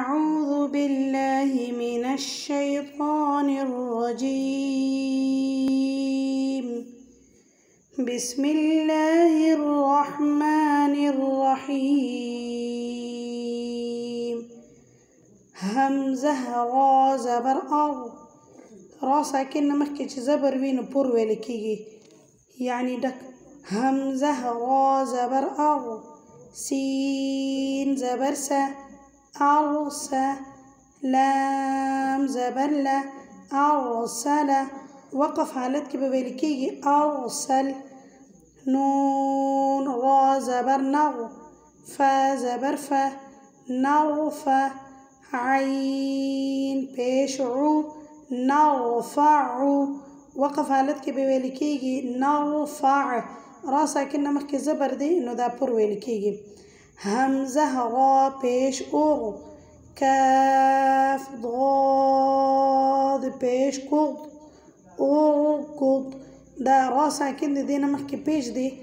أعوذ بالله من الشيطان الرجيم. بسم الله الرحمن الرحيم. همزة را زبر أو را ساكن مخكي زبر وين بور ولكي يعني دك همزة را زبر أو سين زبر سا أرسل لام زبر لا أرسل وقف حالتك ببالكي أرسل نون را زبر نغ فا زبر فا نرفع عين بيش عو نرفع وقف حالتك ببالكي نرفع راسا كنا مخكي زبر دي إنه دا بور ويلكي همزة را بيش أغ كاف ضاد بيش قض أرقض دا راسا كنا دينا مخكي بيش دي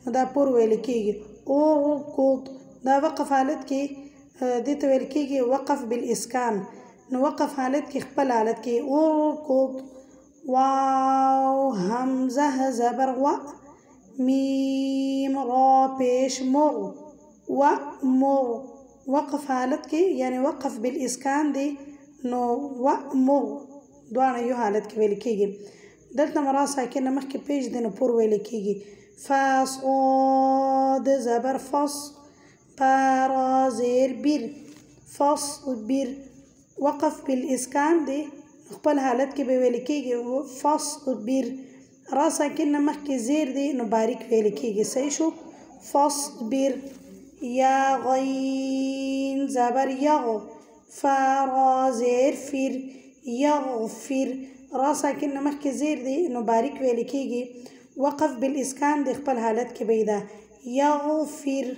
دا بور ويلكي أرقض دا وقف حالتك دي تويلكي وقف بالإسكان نوقف حالتك خبل حالتك أرقض واو همزة زبر و ميم را بيش مر وأمر وقف حالتك يعني وقف بالإسكان دي نو وأمر دوانا يو حالتك ويلكيجي دلتا مرا ساكنة مخكي بيش دي نبور ويلكيجي فصاد زبر فص بارا زير بير فص بير وقف بالإسكان دي نقبل حالتك بويلكيجي فص بير راسا كنا مخكي زير دي نبارك ويلكيجي سيشو فاصبر يا غين زبر يغ فرا زير فير يغفر راسا كنا مخكي زير دي نبارك ويلكيجي وقف بالإسكان دي اقبل حالتك بيدا يغفر